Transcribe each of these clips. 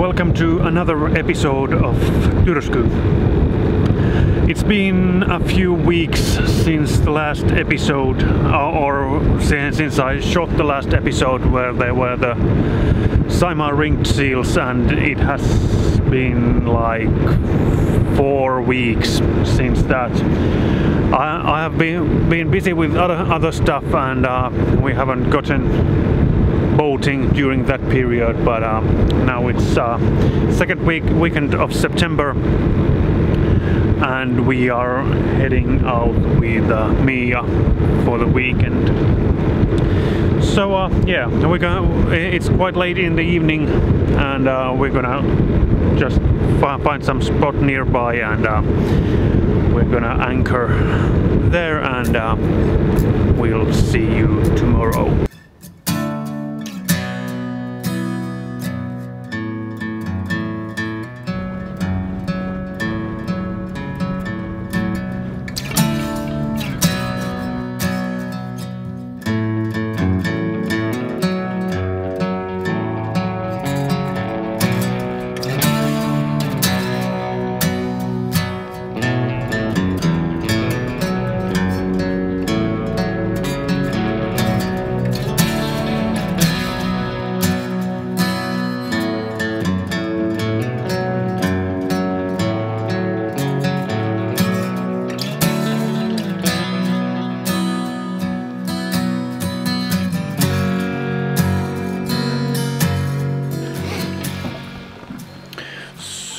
welcome to another episode of Tyrsky. It's been a few weeks since the last episode, or since I shot the last episode where there were the Saimaa ringed seals, and it has been like 4 weeks since that. I have been busy with other stuff, and we haven't gotten boating during that period, but now it's second weekend of September, and we are heading out with Mia for the weekend. So yeah, it's quite late in the evening, and we're gonna just find some spot nearby, and we're gonna anchor there, and we'll see you tomorrow.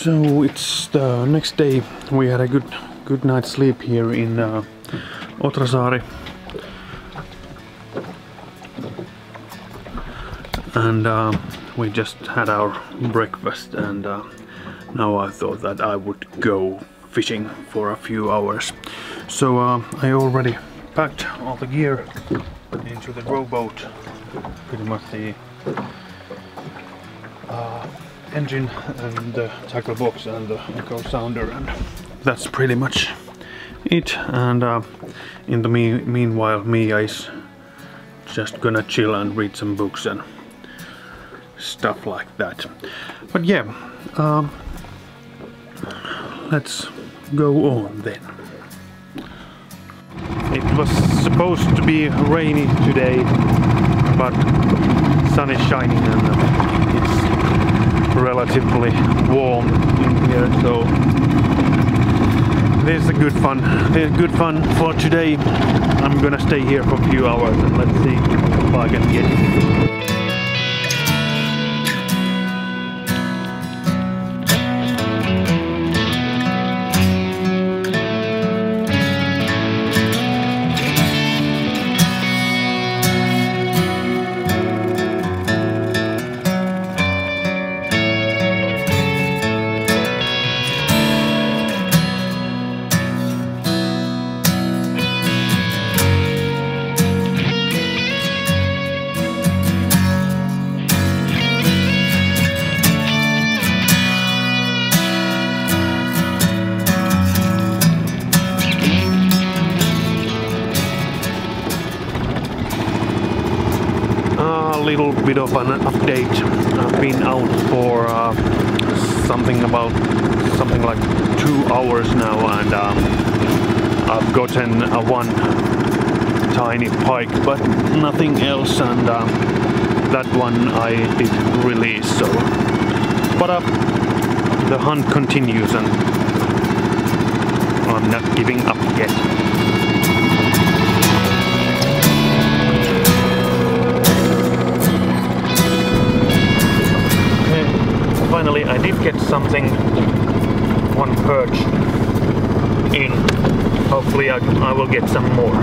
So it's the next day. We had a good night's sleep here in Otrasaari, and we just had our breakfast, and now I thought that I would go fishing for a few hours. So I already packed all the gear into the rowboat, pretty much the engine and the tackle box and the echo sounder, and that's pretty much it. And in the meanwhile, Mia is just gonna chill and read some books and stuff like that. But yeah, let's go on then. It was supposed to be rainy today, but sun is shining, and it's relatively warm in here, so this is good fun. There's good fun for today. I'm gonna stay here for a few hours, and let's see if I can get it. Little bit of an update. I've been out for something like 2 hours now, and I've gotten one tiny pike, but nothing else, and that one I did release. So, but the hunt continues, and I'm not giving up yet. Finally, I did get something, one perch in. Hopefully I will get some more.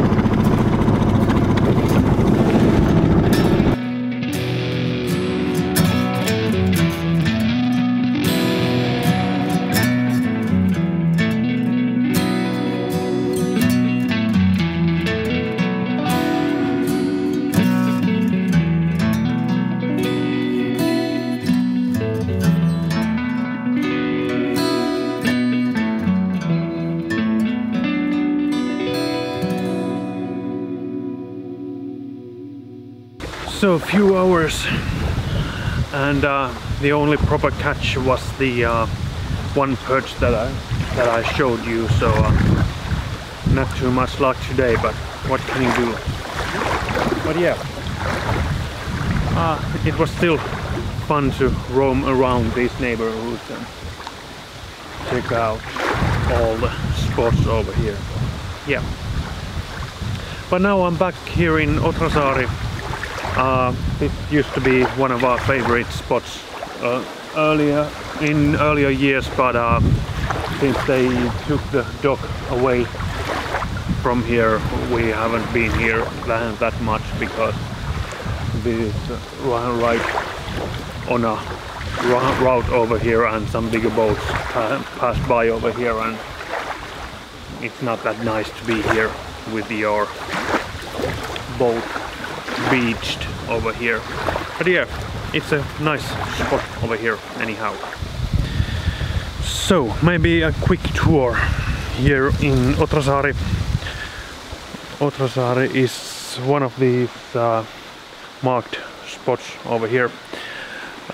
So a few hours, and the only proper catch was the one perch that I showed you, so not too much luck today, but what can you do? But yeah, it was still fun to roam around these neighborhoods and check out all the spots over here. Yeah. But now I'm back here in Otrasaari. This used to be one of our favorite spots in earlier years, but since they took the dock away from here, we haven't been here that much, because this is right on a route over here, and some bigger boats pass by over here, and it's not that nice to be here with your boat beached over here. But yeah, it's a nice spot over here anyhow. So maybe a quick tour here in Otrasaari. Otrasaari is one of these marked spots over here,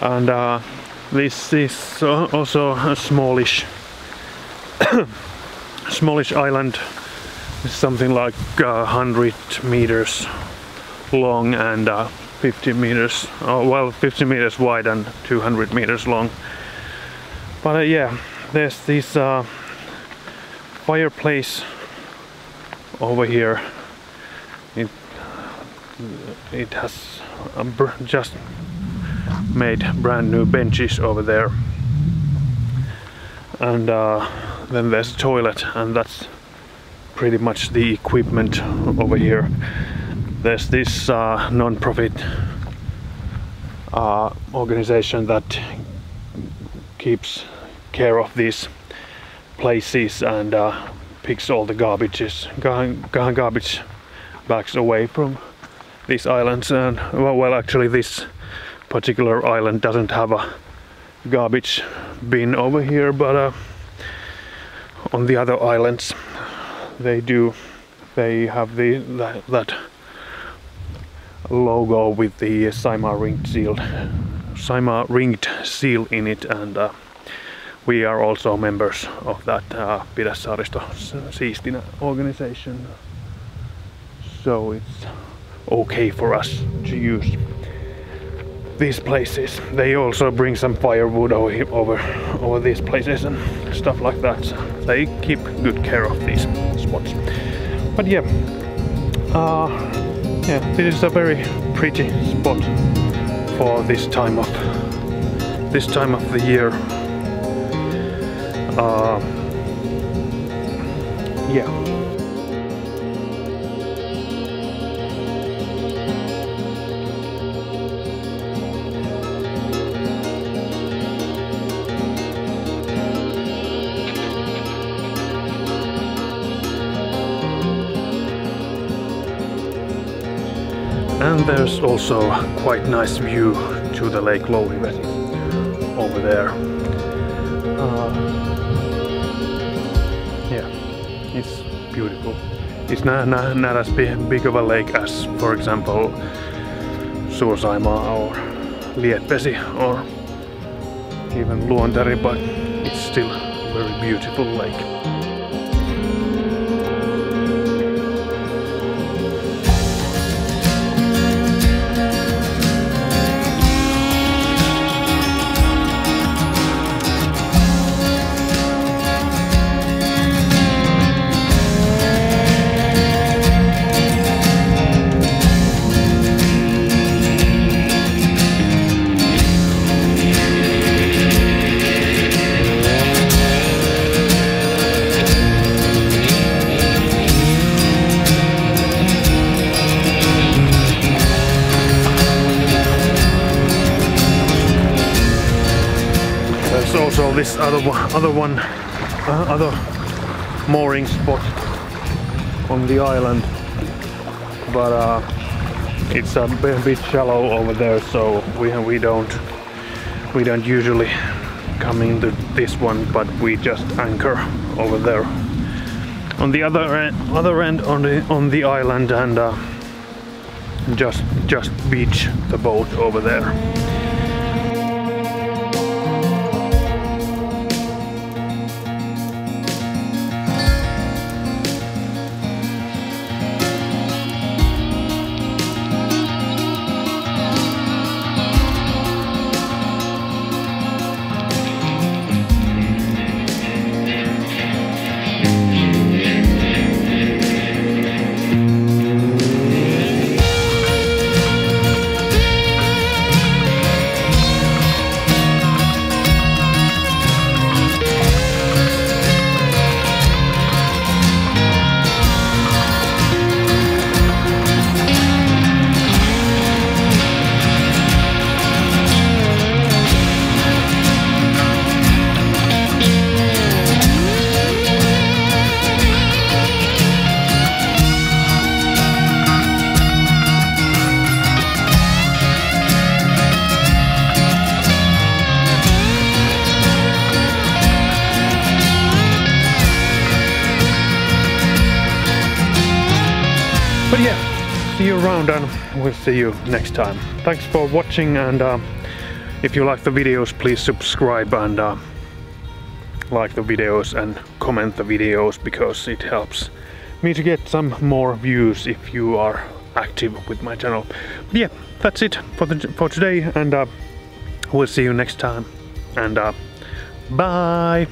and this is also a smallish island. It's something like 100 meters long and 50 meters, well, 50 meters wide and 200 meters long. But yeah, there's this fireplace over here. It has just made brand new benches over there, and then there's a toilet, and that's pretty much the equipment over here. There's this non-profit organization that keeps care of these places and picks all the garbage bags away from these islands. And well, actually this particular island doesn't have a garbage bin over here, but on the other islands they do. They have that logo with the Saimaa ringed seal in it, and we are also members of that Pidä Saaristo Siistinä organization, so it's okay for us to use these places. They also bring some firewood over these places and stuff like that, so they keep good care of these spots. But yeah, this is a very pretty spot for this time of the year. Yeah. And there's also quite nice view to the lake Louhivesi over there. Yeah, it's beautiful. It's not as big of a lake as, for example, suur-saimaa or Louhivesi or even Luontari, but it's still a very beautiful lake. Also this other mooring spot on the island, but it's a bit shallow over there, so we don't usually come into this one, but we just anchor over there on the other end on the island, and just beach the boat over there. you around, and we'll see you next time. Thanks for watching, and if you like the videos, please subscribe and like the videos and comment the videos, because it helps me to get some more views if you are active with my channel. Yeah, that's it for today, and we'll see you next time, and bye.